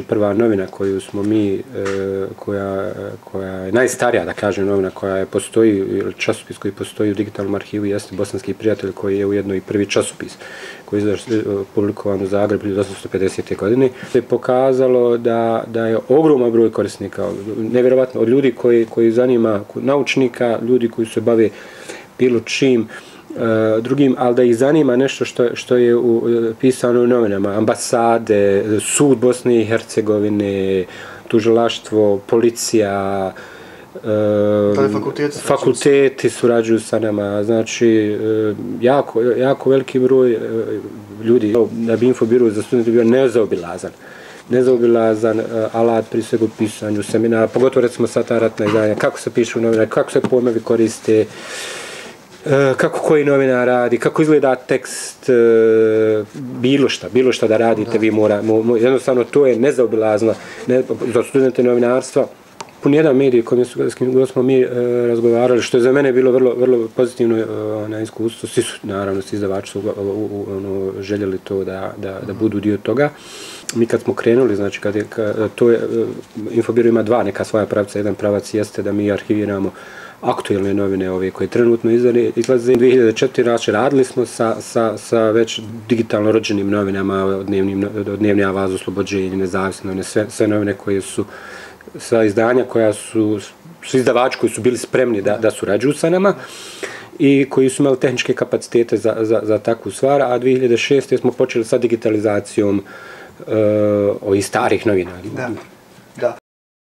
Prva novina koju smo mi, koja je najstarija, da kažem, novina koja postoji, ili časopis koji postoji u digitalnom arhivu, jeste Bosanski prijatelj, koji je ujedno i prvi časopis koji je publikovan u Zagrebu 1850. godine. To je pokazalo da je ogroman broj korisnika, nevjerovatno, od ljudi koji zanima, naučnika, ljudi koji se bave bilo čim drugim, ali da ih zanima nešto što je pisano u novinama, ambasade, sud Bosne i Hercegovine, tužilaštvo, policija, fakulteti surađuju sa nama, znači jako veliki broj ljudi. Da bi Infobiro za studente bio nezaobilazan alat pri svega u pisanju seminara, pogotovo recimo sa ta ratna izdanja, kako se pišu novine, kako se pojmovi koriste, kako koji novinar radi, kako izgleda tekst, bilo šta da radite, vi jednostavno to je nezaobilazno za studente novinarstva. Pun jedan medij s kojim smo mi razgovarali, što je za mene bilo vrlo pozitivno na iskustvo, svi su, naravno, svi izdavači su željeli to da budu dio toga. Mi kad smo krenuli, znači Infobiro ima dva neka svoja pravca, jedan pravac jeste da mi arhiviramo aktuelne novine ove koje trenutno izlaze. 2004. znači radili smo sa već digitalno rođenim novinama, od Dnevni avaz, Oslobođenje, Nezavisne novine, sve novine koje su, sva izdanja koja su izdavači koji su bili spremni da surađuju sa nama i koji su imali tehničke kapacitete za takvu stvar, a 2006. smo počeli sa digitalizacijom ovih starih novina.